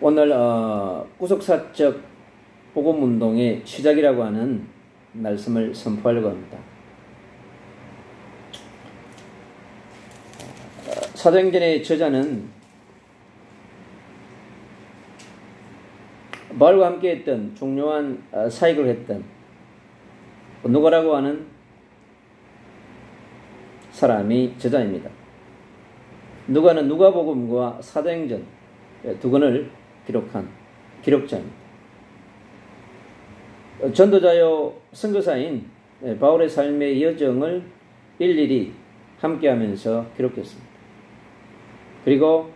오늘 구속사적 복음운동의 시작이라고 하는 말씀을 선포하려고 합니다. 사도행전의 저자는 바울과 함께 했던 중요한 사역을 했던 누가라고 하는 사람이 저자입니다. 누가는 누가복음과 사도행전 두 권을 기록한 기록자입니다. 전도자요 선교사인 바울의 삶의 여정을 일일이 함께하면서 기록했습니다. 그리고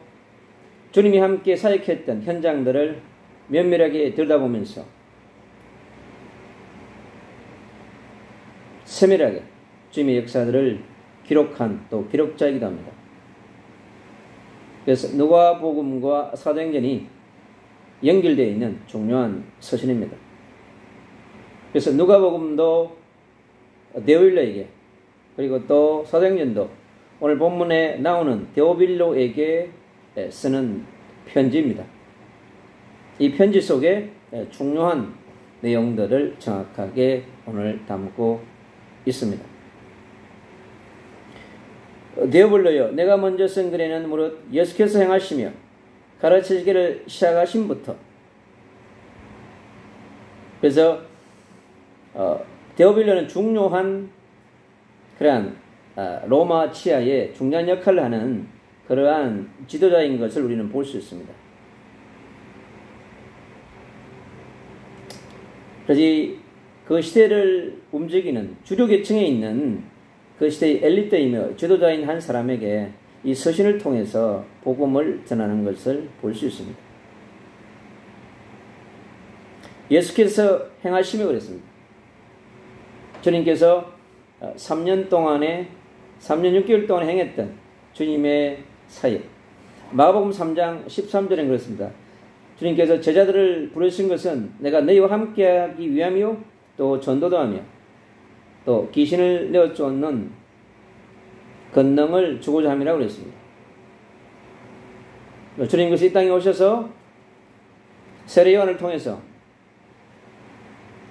주님이 함께 사역했던 현장들을 면밀하게 들여다보면서 세밀하게 주님의 역사들을 기록한 또 기록자이기도 합니다. 그래서 누가복음과 사도행전이 연결되어 있는 중요한 서신입니다. 그래서 누가복음도 데오빌로에게, 그리고 또 사도행전도 오늘 본문에 나오는 데오빌로에게 쓰는 편지입니다. 이 편지 속에 중요한 내용들을 정확하게 오늘 담고 있습니다. 데오빌로여, 내가 먼저 쓴 글에는 무릇 예수께서 행하시며 가르치기를 시작하심부터, 그래서 데오빌로는 중요한 그러한 로마 치하에 중요한 역할을 하는 그러한 지도자인 것을 우리는 볼 수 있습니다. 그래서 그 시대를 움직이는 주류 계층에 있는 그 시대의 엘리트이며 지도자인 한 사람에게 이 서신을 통해서 복음을 전하는 것을 볼 수 있습니다. 예수께서 행하시며 그랬습니다. 주님께서 3년 6개월 동안에 행했던 주님의 사역. 마가복음 3장 13절에 그렇습니다. 주님께서 제자들을 부르신 것은 내가 너희와 함께하기 위함이요 또 전도도 하며 또 귀신을 내어 쫓는 권능을 주고자 함이라고 그랬습니다. 주님께서 이 땅에 오셔서 세례요한을 통해서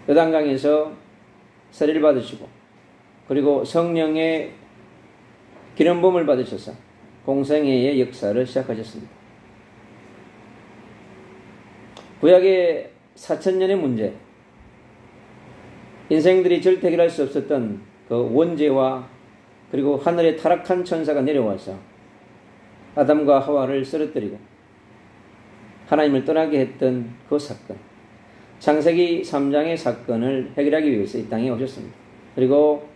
요단강에서 세례를 받으시고, 그리고 성령의 기름부음을 받으셔서 공생애의 역사를 시작하셨습니다. 구약의 4,000년의 문제, 인생들이 절대 해결할 수 없었던 그 원죄와 그리고 하늘에 타락한 천사가 내려와서 아담과 하와를 쓰러뜨리고 하나님을 떠나게 했던 그 사건, 창세기 3장의 사건을 해결하기 위해서 이 땅에 오셨습니다. 그리고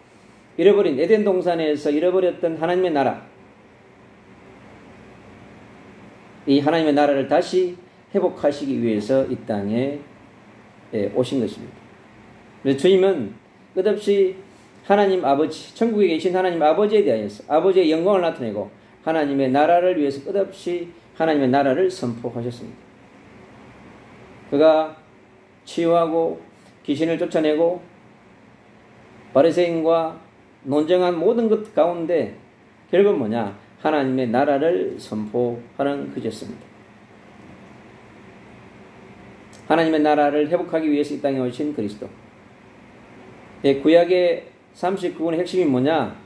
잃어버린 에덴 동산에서 잃어버렸던 하나님의 나라, 이 하나님의 나라를 다시 회복하시기 위해서 이 땅에 오신 것입니다. 그래서 주님은 끝없이 하나님 아버지, 천국에 계신 하나님 아버지에 대하여서 아버지의 영광을 나타내고 하나님의 나라를 위해서 끝없이 하나님의 나라를 선포하셨습니다. 그가 치유하고 귀신을 쫓아내고 바리새인과 논쟁한 모든 것 가운데 결국은 뭐냐? 하나님의 나라를 선포하는 것이었습니다. 하나님의 나라를 회복하기 위해서 이 땅에 오신 그리스도. 구약의 39권의 핵심이 뭐냐?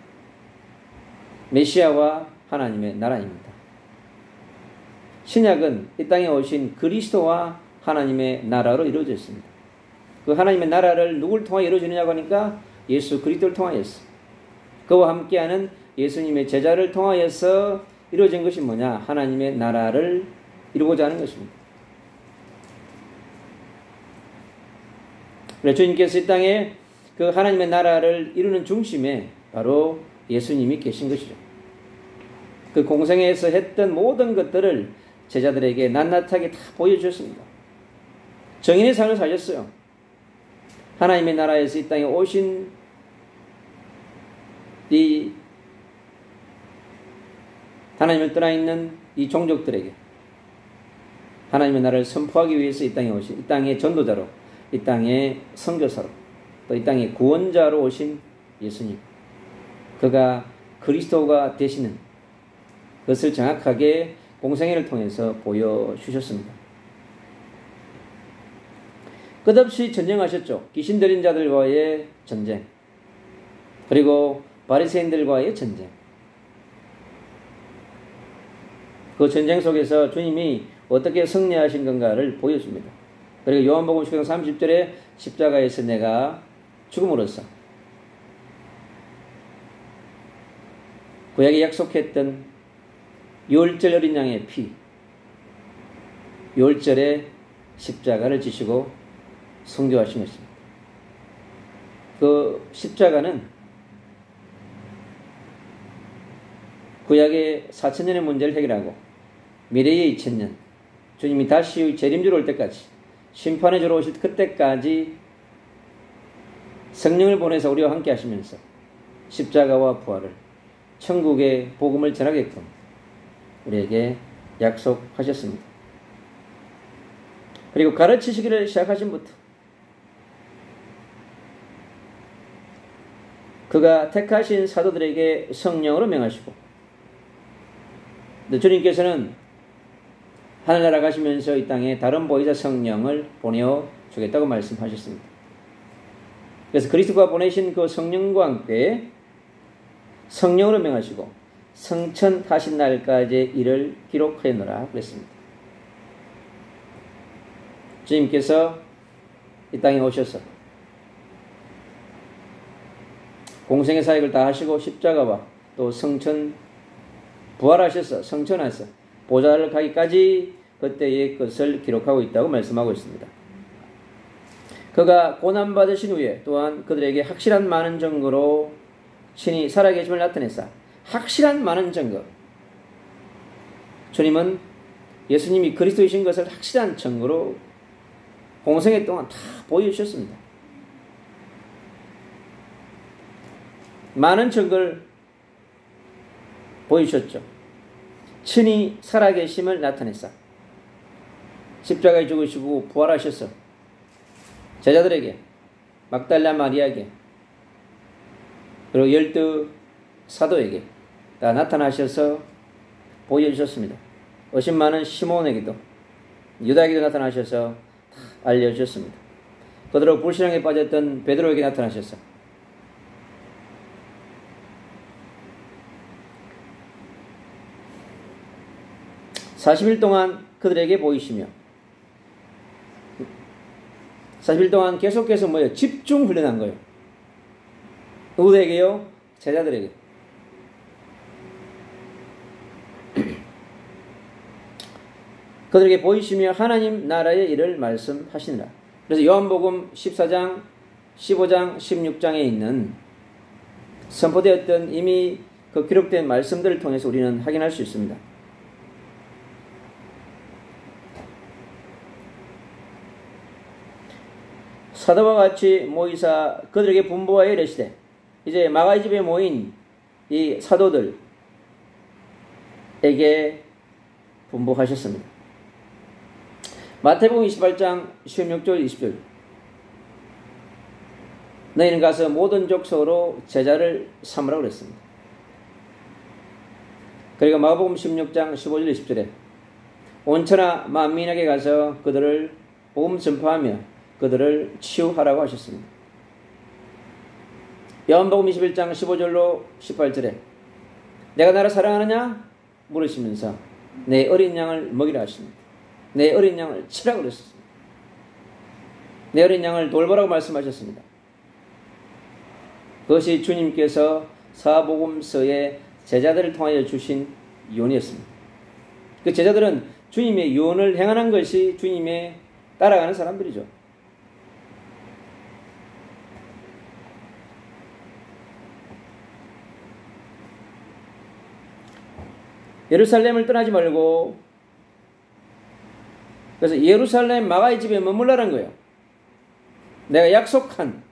메시아와 하나님의 나라입니다. 신약은 이 땅에 오신 그리스도와 하나님의 나라로 이루어져 있습니다. 그 하나님의 나라를 누굴 통하여 이루어지느냐고 하니까 예수 그리스도를 통하여서, 그와 함께하는 예수님의 제자를 통하여서 이루어진 것이 뭐냐? 하나님의 나라를 이루고자 하는 것입니다. 그래서 주님께서 이 땅에 그 하나님의 나라를 이루는 중심에 바로 예수님이 계신 것이죠. 그 공생에서 했던 모든 것들을 제자들에게 낱낱하게 다 보여주셨습니다. 정인의 삶을 살렸어요. 하나님의 나라에서 이 땅에 오신 이 하나님을 떠나 있는 이 종족들에게 하나님의 나라를 선포하기 위해서 이 땅에 오신, 이 땅의 전도자로, 이 땅의 선교사로, 또 이 땅의 구원자로 오신 예수님, 그가 그리스도가 되시는 것을 정확하게 공생애를 통해서 보여주셨습니다. 끝없이 전쟁하셨죠. 귀신 들린 자들과의 전쟁, 그리고 바리새인들과의 전쟁. 그 전쟁 속에서 주님이 어떻게 승리하신 건가를 보여줍니다. 그리고 요한복음 10장 30절에 십자가에서 내가 죽음으로써 구약에 약속했던 유월절 어린 양의 피, 유월절에 십자가를 지시고 순교하신 것입니다. 그 십자가는 구약의 4,000년의 문제를 해결하고 미래의 2,000년, 주님이 다시 재림주로 올 때까지, 심판의 주로 오실 그때까지 성령을 보내서 우리와 함께 하시면서 십자가와 부활을, 천국의 복음을 전하게끔 우리에게 약속하셨습니다. 그리고 가르치시기를 시작하신부터 그가 택하신 사도들에게 성령으로 명하시고, 주님께서는 하늘나라 가시면서 이 땅에 다른 보혜사 성령을 보내어 주겠다고 말씀하셨습니다. 그래서 그리스도가 보내신 그 성령과 함께 성령으로 명하시고 성천하신 날까지의 일을 기록하였노라 그랬습니다. 주님께서 이 땅에 오셔서 공생의 사역을 다 하시고 십자가와 또 성천 부활하셔서 성천하셔서 보좌를 가기까지 그때의 것을 기록하고 있다고 말씀하고 있습니다. 그가 고난받으신 후에 또한 그들에게 확실한 많은 증거로 신이 살아계심을 나타냈사. 확실한 많은 증거. 주님은 예수님이 그리스도이신 것을 확실한 증거로 공생애 동안 다 보여주셨습니다. 많은 증거를 보여주셨죠. 친히 살아계심을 나타냈사. 십자가에 죽으시고 부활하셔서 제자들에게, 막달라 마리아에게, 그리고 12 사도에게 다 나타나셔서 보여주셨습니다. 의심 많은 시몬에게도, 유다에게도 나타나셔서 알려주셨습니다. 그대로 불신앙에 빠졌던 베드로에게 나타나셔서 40일 동안 그들에게 보이시며 40일 동안 계속해서 뭐예요? 집중 훈련한 거예요. 누구에게요? 제자들에게. 그들에게 보이시며 하나님 나라의 일을 말씀하시니라. 그래서 요한복음 14장, 15장, 16장에 있는 선포되었던 이미 그 기록된 말씀들을 통해서 우리는 확인할 수 있습니다. 사도와 같이 모이사 그들에게 분부하여 이르시되, 이제 마가의 집에 모인 이 사도들에게 분부하셨습니다. 마태복음 28장 16절 20절 너희는 가서 모든 족속으로 제자를 삼으라고 그랬습니다. 그리고 마가복음 16장 15절 20절에 온천하 만민에게 가서 그들을 복음 전파하며 그들을 치유하라고 하셨습니다. 요한복음 21장 15절로 18절에 내가 나를 사랑하느냐 물으시면서 내 어린 양을 먹이라 하십니다. 내 어린 양을 치라고 그랬습니다. 내 어린 양을 돌보라고 말씀하셨습니다. 그것이 주님께서 사복음서에 제자들을 통하여 주신 유언이었습니다. 그 제자들은 주님의 유언을 행하는 것이 주님의 따라가는 사람들이죠. 예루살렘을 떠나지 말고, 그래서 예루살렘 마가의 집에 머물라는 거예요. 내가 약속한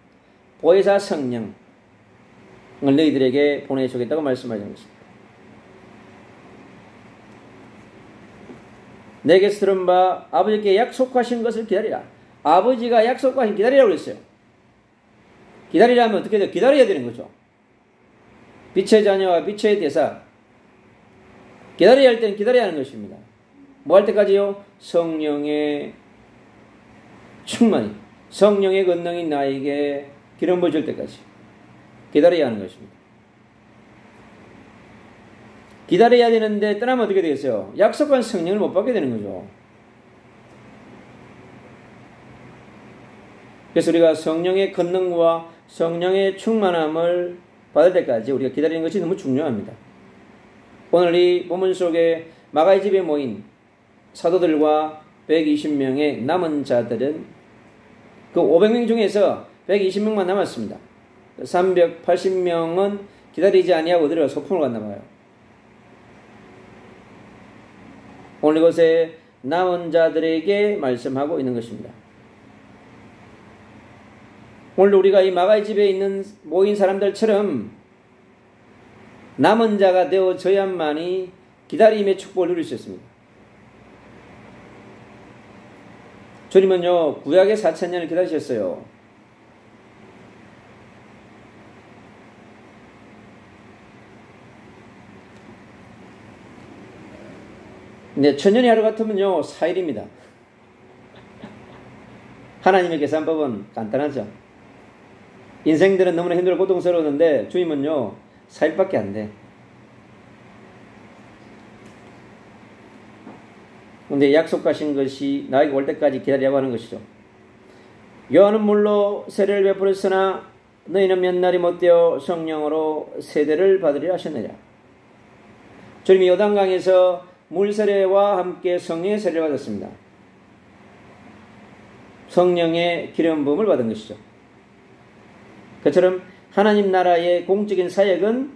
보혜사 성령을 너희들에게 보내주겠다고 말씀하신 것입니다. 내게서 들은 바 아버지께 약속하신 것을 기다리라. 아버지가 약속하신 기다리라고 그랬어요. 기다리라면 어떻게 돼요? 기다려야 되는 거죠. 빛의 자녀와 빛의 대사. 기다려야 할 때는 기다려야 하는 것입니다. 뭐 할 때까지요? 성령의 충만이, 성령의 권능이 나에게 기름 부어질 때까지 기다려야 하는 것입니다. 기다려야 되는데 떠나면 어떻게 되겠어요? 약속한 성령을 못 받게 되는 거죠. 그래서 우리가 성령의 권능과 성령의 충만함을 받을 때까지 우리가 기다리는 것이 너무 중요합니다. 오늘 이 본문 속에 마가의 집에 모인 사도들과 120명의 남은 자들은 그 500명 중에서 120명만 남았습니다. 380명은 기다리지 아니하고 어디로 소풍을 갔나 봐요. 오늘 이곳에 남은 자들에게 말씀하고 있는 것입니다. 오늘 우리가 이 마가의 집에 있는 모인 사람들처럼 남은 자가 되어져야만이 기다림의 축복을 누릴 수 있습니다. 주님은요, 구약의 4000년을 기다리셨어요. 근데 1000년의 하루 같으면요, 4일입니다. 하나님의 계산법은 간단하죠. 인생들은 너무나 힘들고 고통스러웠는데 주님은요, 4일밖에 안 돼. 근데 약속하신 것이 나에게 올 때까지 기다리라고 하는 것이죠. 요한은 물로 세례를 베풀었으나 너희는 몇 날이 못되어 성령으로 세례를 받으리라 하셨느냐. 주님이 요단강에서 물세례와 함께 성령의 세례를 받았습니다. 성령의 기름 부음을 받은 것이죠. 그처럼 하나님 나라의 공적인 사역은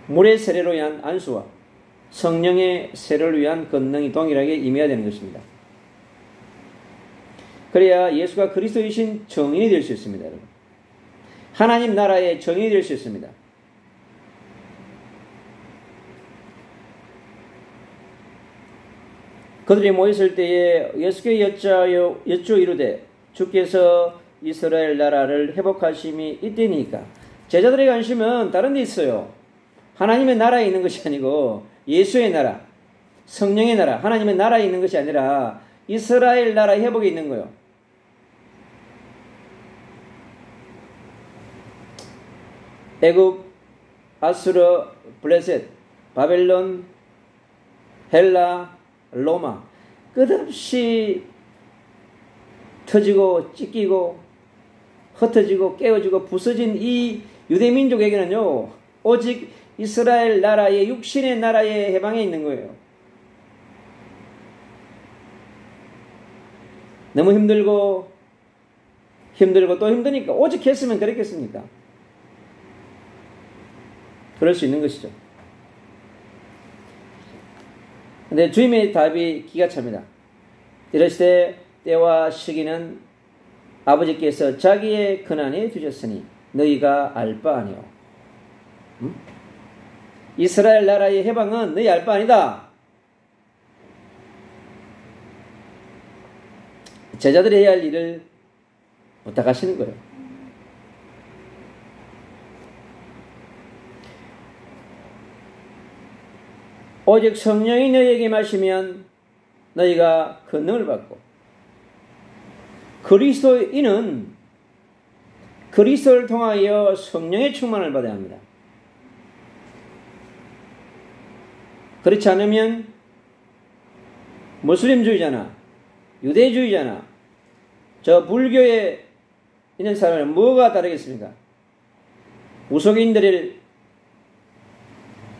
물의 세례로 위한 안수와 성령의 세례를 위한 권능이 동일하게 임해야 되는 것입니다. 그래야 예수가 그리스도이신 정인이 될 수 있습니다. 여러분. 하나님 나라의 정인이 될 수 있습니다. 그들이 모였을 때에 예수께 여쭈어 이르되 주께서 이스라엘 나라를 회복하심이 이때니까. 제자들의 관심은 다른 데 있어요. 하나님의 나라에 있는 것이 아니고 예수의 나라, 성령의 나라, 하나님의 나라에 있는 것이 아니라 이스라엘 나라의 회복에 있는 거예요. 애굽, 아수르, 블레셋, 바벨론, 헬라, 로마, 끝없이 터지고 찢기고 흩어지고 깨어지고 부서진 이 유대민족에게는요, 오직 이스라엘 나라의 육신의 나라의 해방에 있는 거예요. 너무 힘들고 또 힘드니까 오직 했으면 그랬겠습니까? 그럴 수 있는 것이죠. 근데 주님의 답이 기가 찹니다. 이러시되 때와 시기는 아버지께서 자기의 권한에 두셨으니 너희가 알 바 아니오. 이스라엘 나라의 해방은 너희 알 바 아니다. 제자들이 해야 할 일을 부탁하시는 거예요. 오직 성령이 너희에게 마시면 너희가 권능을 받고, 그리스도인은 그리스도를 통하여 성령의 충만을 받아야 합니다. 그렇지 않으면 무슬림주의자나 유대주의자나 저 불교에 있는 사람은 뭐가 다르겠습니까? 무속인들이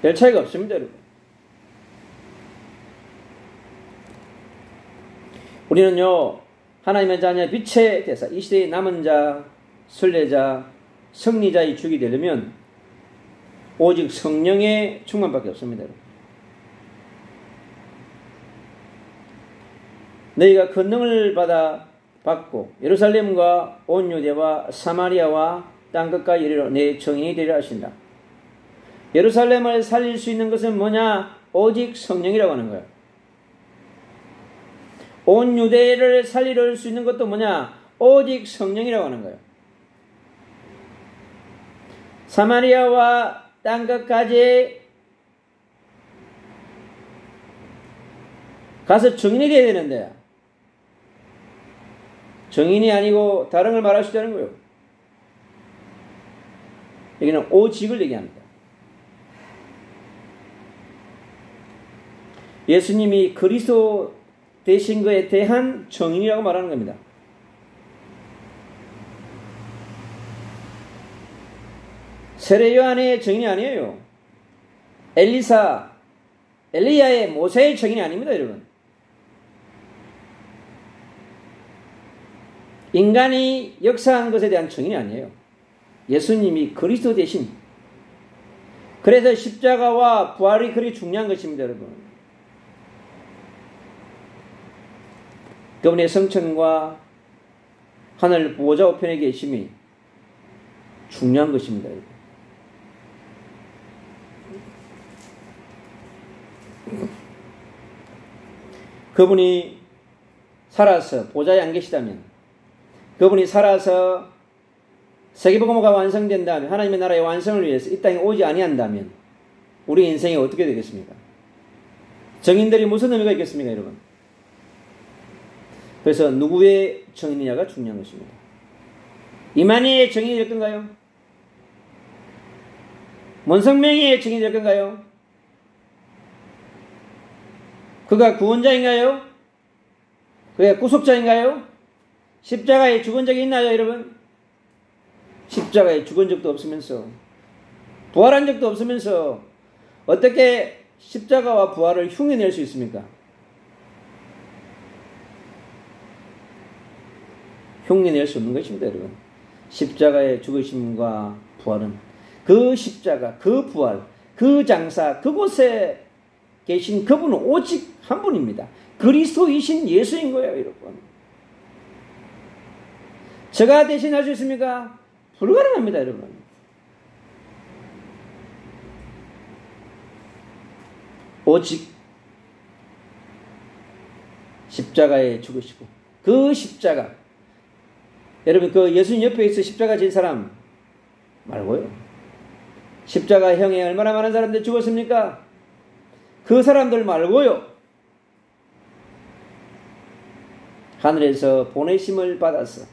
별 차이가 없습니다, 여러분. 우리는요, 하나님의 자녀의 빛의 대사, 이 시대의 남은 자, 순례자, 승리자의 죽이 되려면 오직 성령의 충만밖에 없습니다. 너희가 권능을 받고 예루살렘과 온 유대와 사마리아와 땅끝까지 이르러 내 정인이 되리라 하신다. 예루살렘을 살릴 수 있는 것은 뭐냐? 오직 성령이라고 하는 거예요. 온 유대를 살리려 수 있는 것도 뭐냐? 오직 성령이라고 하는 거예요. 사마리아와 땅끝까지 가서 정인이 되어야 되는데 정인이 아니고 다른 걸 말할 수 있다는 거예요. 여기는 오직을 얘기합니다. 예수님이 그리스도 되신 것에 대한 정인이라고 말하는 겁니다. 세례 요한의 정인이 아니에요. 엘리야의 모세의 정인이 아닙니다, 여러분. 인간이 역사한 것에 대한 정인이 아니에요. 예수님이 그리스도 되신. 그래서 십자가와 부활이 그리 중요한 것입니다, 여러분. 그분의 성천과 하늘 보호자 우편에 계심이 중요한 것입니다, 여러분. 그분이 살아서 보좌에 안 계시다면, 그분이 살아서 세계복음화가 완성된다면, 하나님의 나라의 완성을 위해서 이 땅에 오지 아니한다면 우리 인생이 어떻게 되겠습니까? 정인들이 무슨 의미가 있겠습니까, 여러분? 그래서 누구의 정인이냐가 중요한 것입니다. 이만희의 정인이 될 건가요? 문성명의 정인이 될 건가요? 그가 구원자인가요? 그가 구속자인가요? 십자가에 죽은 적이 있나요, 여러분? 십자가에 죽은 적도 없으면서, 부활한 적도 없으면서 어떻게 십자가와 부활을 흉내낼 수 있습니까? 흉내낼 수 없는 것입니다, 여러분. 십자가의 죽으심과 부활은 그 십자가, 그 부활, 그 장사, 그곳에 계신 그분은 오직 한 분입니다. 그리스도이신 예수인 거예요, 여러분. 제가 대신할 수 있습니까? 불가능합니다, 여러분. 오직 십자가에 죽으시고, 그 십자가, 여러분, 그 예수님 옆에 있어 십자가 진 사람 말고요. 십자가형에 얼마나 많은 사람들이 죽었습니까? 그 사람들 말고요. 하늘에서 보내심을 받아서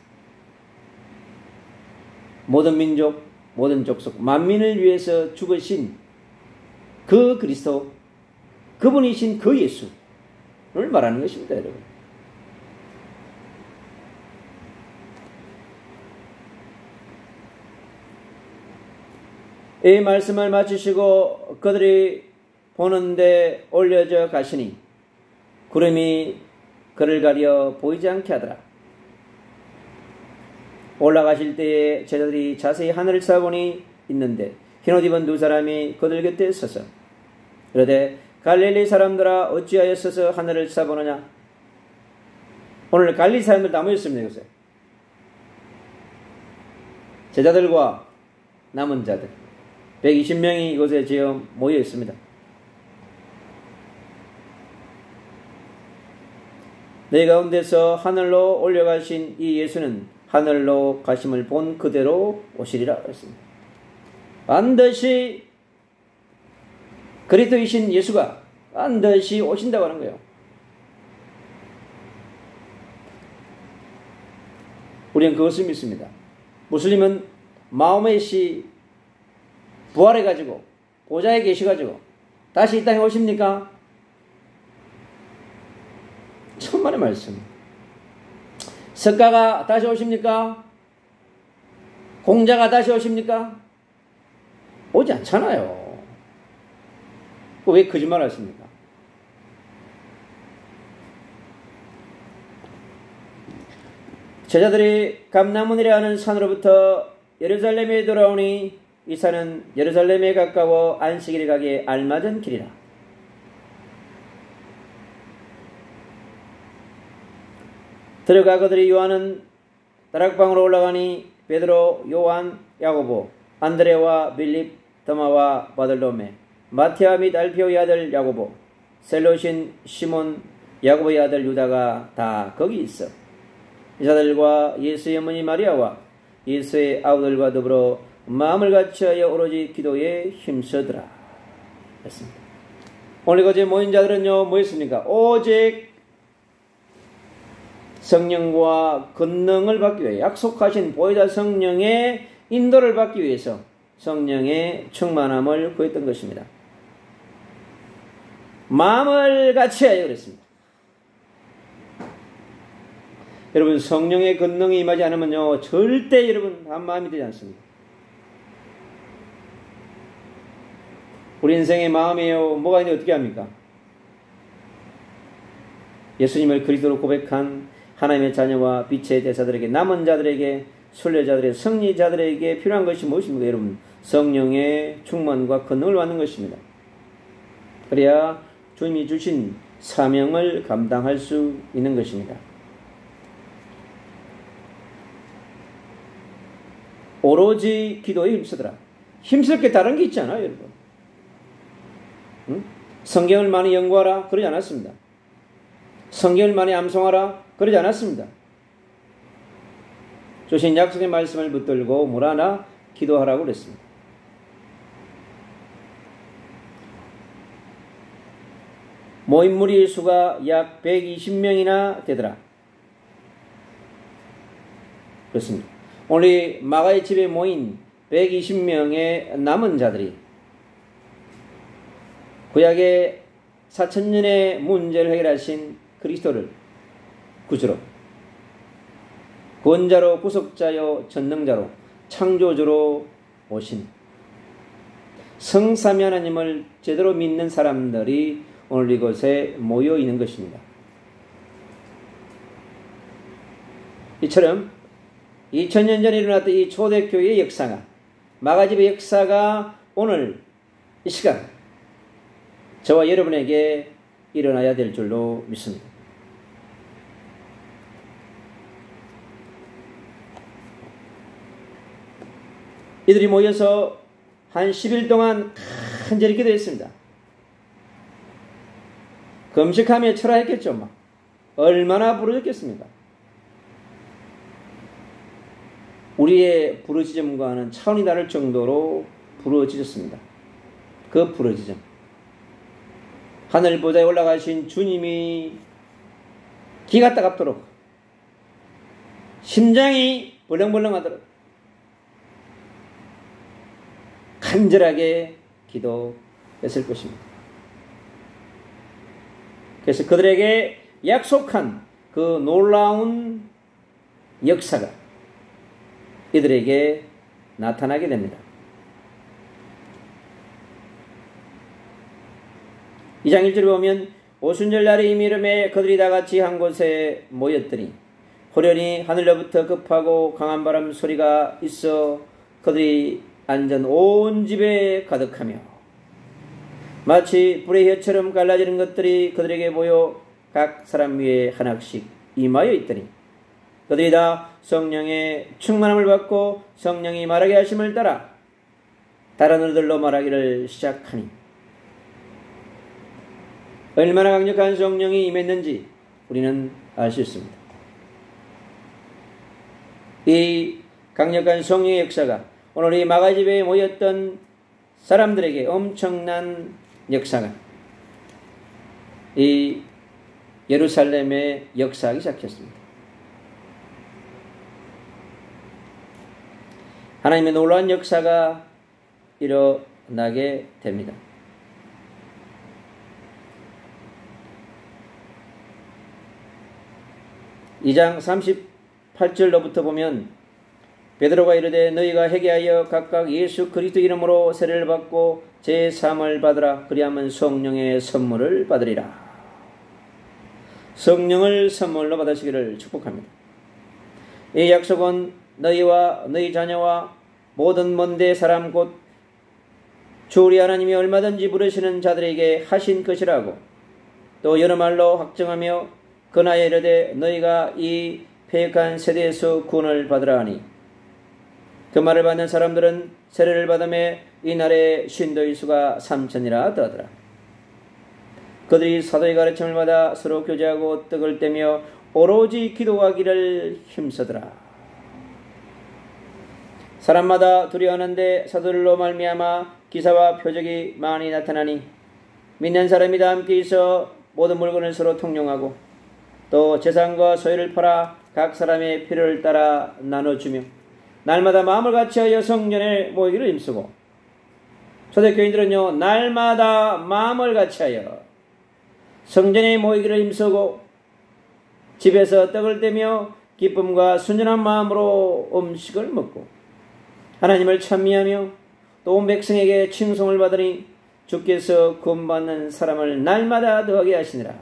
모든 민족, 모든 족속, 만민을 위해서 죽으신 그 그리스도, 그분이신 그 예수를 말하는 것입니다, 여러분. 이 말씀을 마치시고 그들이 보는데 올려져 가시니 구름이 그를 가려 보이지 않게 하더라. 올라가실 때에 제자들이 자세히 하늘을 쏴보니 있는데 흰옷 입은 두 사람이 그들 곁에 서서 이르되 갈릴리 사람들아 어찌하여 서서 하늘을 쏴보느냐. 오늘 갈릴리 사람들 다 모였습니다. 이것에 제자들과 남은 자들 120명이 이곳에 지금 모여 있습니다. 내 가운데서 하늘로 올려가신 이 예수는 하늘로 가심을 본 그대로 오시리라 했습니다. 반드시 그리스도이신 예수가 반드시 오신다고 하는 거예요. 우리는 그것을 믿습니다. 무슬림은 마호멧이 부활해가지고 보좌에 계셔가지고 다시 이 땅에 오십니까? 천만의 말씀. 석가가 다시 오십니까? 공자가 다시 오십니까? 오지 않잖아요. 왜 거짓말 하십니까? 제자들이 감나문이라 하는 산으로부터 예루살렘에 돌아오니 이 산은 예루살렘에 가까워 안식일에 가기에 알맞은 길이라. 들어가 그들이 요한은 다락방으로 올라가니 베드로, 요한, 야고보, 안드레와 빌립, 도마와 바들로메, 마티아 및 알피오의 아들 야고보, 셀롯인 시몬, 야고보의 아들 유다가 다 거기 있어. 이자들과 예수의 어머니 마리아와 예수의 아우들과 더불어 마음을 같이하여 오로지 기도에 힘쓰더라 했습니다. 오늘 이곳에 모인 자들은요 뭐였습니까? 오직 성령과 권능을 받기 위해 약속하신 보혜사 성령의 인도를 받기 위해서 성령의 충만함을 구했던 것입니다. 마음을 같이 하여 그랬습니다. 여러분, 성령의 권능이 임하지 않으면요, 절대 여러분 한 마음이 되지 않습니다. 우리 인생의 마음이요, 뭐가 있는데 어떻게 합니까? 예수님을 그리스도로 고백한 하나님의 자녀와 빛의 대사들에게, 남은 자들에게, 순례자들의 승리자들에게 필요한 것이 무엇입니까? 여러분, 성령의 충만과 권능을 받는 것입니다. 그래야 주님이 주신 사명을 감당할 수 있는 것입니다. 오로지 기도에 힘쓰더라. 힘쓸 게 다른 게 있잖아요, 여러분. 응? 성경을 많이 연구하라, 그러지 않았습니다. 성경을 많이 암송하라, 그러지 않았습니다. 주신 약속의 말씀을 붙들고 물 하나 기도하라고 그랬습니다. 모인 무리 수가 약 120명이나 되더라. 그렇습니다. 오늘 마가의 집에 모인 120명의 남은 자들이 구약의 4,000년의 문제를 해결하신 그리스도를 구주로, 구원자로, 구속자요, 전능자로, 창조주로 오신 성삼위 하나님을 제대로 믿는 사람들이 오늘 이곳에 모여 있는 것입니다. 이처럼 2000년 전에 일어났던 이 초대교회의 역사가, 마가집의 역사가 오늘 이 시간 저와 여러분에게 일어나야 될 줄로 믿습니다. 이들이 모여서 한 10일 동안 간절히 기도했습니다. 금식하며 철화했겠죠. 막. 얼마나 부르짖겠습니까? 우리의 부르짖음과는 차원이 다를 정도로 부르짖었습니다. 그 부르짖음, 하늘 보좌에 올라가신 주님이 기가 따갑도록, 심장이 벌렁벌렁하도록 간절하게 기도했을 것입니다. 그래서 그들에게 약속한 그 놀라운 역사가 이들에게 나타나게 됩니다. 2장 1절에 보면 오순절 날의 이미름에 그들이 다 같이 한 곳에 모였더니 호련히 하늘로부터 급하고 강한 바람 소리가 있어 그들이 앉은 온 집에 가득하며 마치 불의 혀처럼 갈라지는 것들이 그들에게 보여 각 사람 위에 하나씩 임하여 있더니 그들이 다 성령의 충만함을 받고 성령이 말하게 하심을 따라 다른 언어들로 말하기를 시작하니, 얼마나 강력한 성령이 임했는지 우리는 알 수 있습니다. 이 강력한 성령의 역사가 오늘 이 마가집에 모였던 사람들에게 엄청난 역사가 이 예루살렘에 역사하기 시작했습니다. 하나님의 놀라운 역사가 일어나게 됩니다. 2장 38절로부터 보면 베드로가 이르되 너희가 회개하여 각각 예수 그리스도 이름으로 세례를 받고 제3을 받으라. 그리하면 성령의 선물을 받으리라. 성령을 선물로 받으시기를 축복합니다. 이 약속은 너희와 너희 자녀와 모든 먼데 사람 곧 주 우리 하나님이 얼마든지 부르시는 자들에게 하신 것이라고 또 여러 말로 확정하며 그나에 이르되 너희가 이 패역한 세대에서 구원을 받으라 하니, 그 말을 받는 사람들은 세례를 받음에 이날의 신도의 수가 3,000이라 더하더라. 그들이 사도의 가르침을 받아 서로 교제하고 떡을 떼며 오로지 기도하기를 힘쓰더라. 사람마다 두려워하는데 사도들로 말미암아 기사와 표적이 많이 나타나니 믿는 사람이 다 함께 있어 모든 물건을 서로 통용하고 또 재산과 소유를 팔아 각 사람의 필요를 따라 나눠주며 날마다 마음을 같이하여 성전에 모이기를 힘쓰고, 초대교인들은요 날마다 마음을 같이하여 성전에 모이기를 힘쓰고 집에서 떡을 떼며 기쁨과 순전한 마음으로 음식을 먹고 하나님을 찬미하며 또 온 백성에게 칭송을 받으니 주께서 구원받는 사람을 날마다 더하게 하시니라.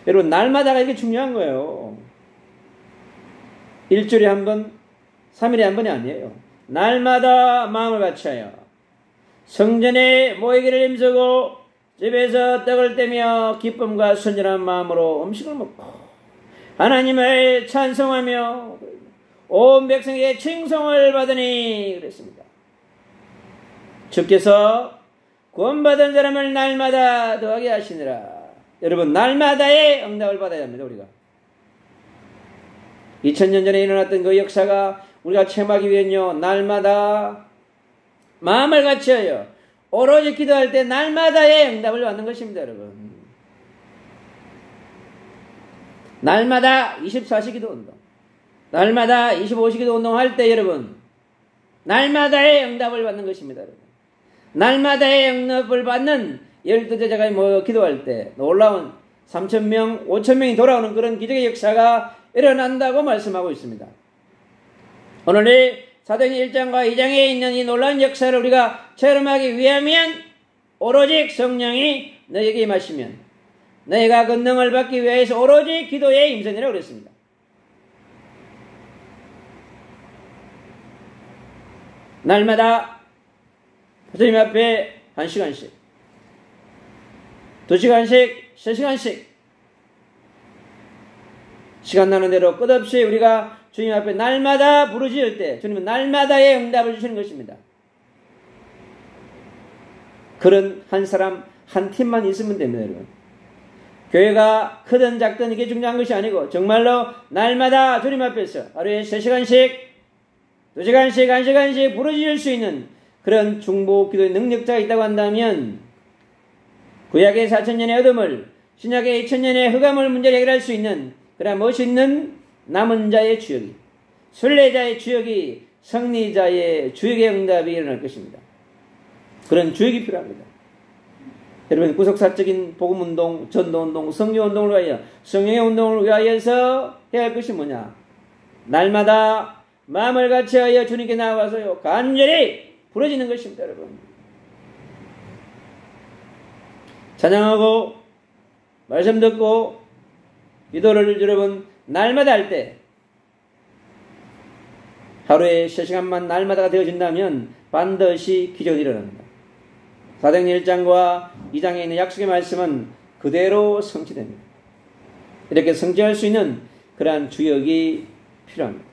여러분, 날마다가 이게 중요한 거예요. 일주일에 한 번, 3일에 한 번이 아니에요. 날마다 마음을 같이하여 성전에 모이기를 힘쓰고 집에서 떡을 떼며 기쁨과 순전한 마음으로 음식을 먹고 하나님을 찬송하며 온 백성에게 칭송을 받으니 그랬습니다. 주께서 구원받은 사람을 날마다 더하게 하시니라. 여러분, 날마다의 응답을 받아야 합니다. 우리가 2000년 전에 일어났던 그 역사가 우리가 체험하기 위해는요 날마다 마음을 같이하여 오로지 기도할 때 날마다의 응답을 받는 것입니다. 여러분, 날마다 24시 기도 운동, 날마다 25시 기도 운동할 때 여러분 날마다의 응답을 받는 것입니다. 여러분, 날마다의 응답을 받는 12제자가 기도할 때 놀라운 3,000명, 5,000명이 돌아오는 그런 기적의 역사가 일어난다고 말씀하고 있습니다. 오늘 이 사도행전 1장과 2장에 있는 이 놀라운 역사를 우리가 체험하기 위하면 오로지 성령이 너에게 임하시면 너희가 그 능을 받기 위해서 오로지 기도에 임선이라고 그랬습니다. 날마다 주님 앞에 1시간씩, 2시간씩, 3시간씩 시간 나는 대로 끝없이 우리가 주님 앞에 날마다 부르짖을 때 주님은 날마다의 응답을 주시는 것입니다. 그런 한 사람, 한 팀만 있으면 됩니다. 여러분, 교회가 크든 작든 이게 중요한 것이 아니고 정말로 날마다 주님 앞에서 하루에 3시간씩, 2시간씩, 1시간씩 부르짖을 수 있는 그런 중보 기도의 능력자가 있다고 한다면 구약의 4,000년의 어둠을 신약의 2,000년의 흑암을 문제를 해결할 수 있는 그런 멋있는 남은 자의 주역이, 순례자의 주역이, 승리자의 주역의 응답이 일어날 것입니다. 그런 주역이 필요합니다. 여러분, 구속사적인 복음운동, 전도운동, 성령운동을 위하여, 성령의 운동을 위하여서 해야 할 것이 뭐냐? 날마다 마음을 같이하여 주님께 나와서요 간절히 부르짖는 것입니다. 여러분, 찬양하고 말씀 듣고 기도를 여러분 날마다 할 때 하루에 3시간만 날마다가 되어진다면 반드시 기적이 일어납니다. 사도행전 1장과 2장에 있는 약속의 말씀은 그대로 성취됩니다. 이렇게 성취할 수 있는 그러한 주역이 필요합니다.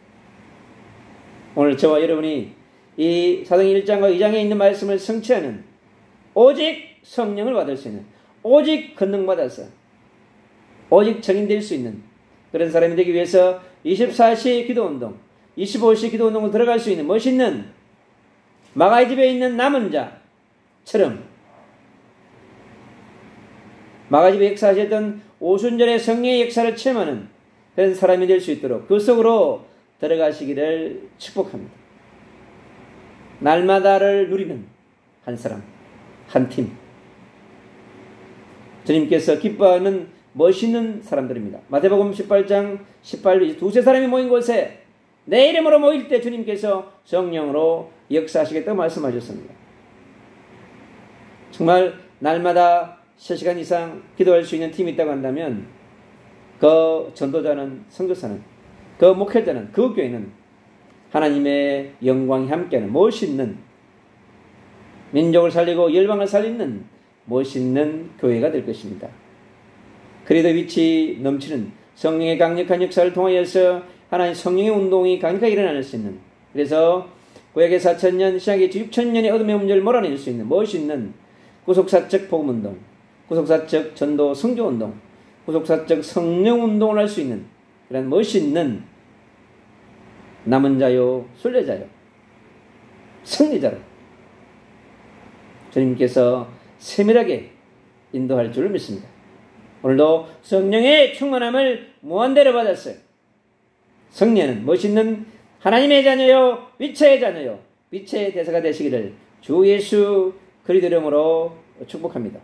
오늘 저와 여러분이 이 사도행전 1장과 2장에 있는 말씀을 성취하는, 오직 성령을 받을 수 있는, 오직 권능받아서 오직 증인될 수 있는 그런 사람이 되기 위해서 24시 기도운동, 25시 기도운동으로 들어갈 수 있는 멋있는 마가의 집에 있는 남은 자처럼 마가의 집에 역사하셨던 오순절의 성령의 역사를 체험하는 그런 사람이 될 수 있도록 그 속으로 들어가시기를 축복합니다. 날마다를 누리는 한 사람, 한 팀, 주님께서 기뻐하는 멋있는 사람들입니다. 마태복음 18장 18절, 두세 사람이 모인 곳에 내 이름으로 모일 때 주님께서 성령으로 역사하시겠다고 말씀하셨습니다. 정말 날마다 3시간 이상 기도할 수 있는 팀이 있다고 한다면 그 전도자는, 선교사는, 그 목회자는, 그 교회는 하나님의 영광이 함께하는 멋있는, 민족을 살리고 열방을 살리는 멋있는 교회가 될 것입니다. 그리도 위치 넘치는 성령의 강력한 역사를 통하여서 하나님 성령의 운동이 강력하게 일어날 수 있는, 그래서 구약의 4,000년, 신약의 6,000년의 어둠의 문제를 몰아낼 수 있는 멋있는 구속사적 복음운동, 구속사적 전도 성교운동, 구속사적 성령운동을 할 수 있는 그런 멋있는 남은 자요, 순례자요, 승리자로 주님께서 세밀하게 인도할 줄을 믿습니다. 오늘도 성령의 충만함을 무한대로 받았어요. 성령은 멋있는 하나님의 자녀요, 빛의 자녀요, 빛의 대사가 되시기를 주 예수 그리스도 이름으로 축복합니다.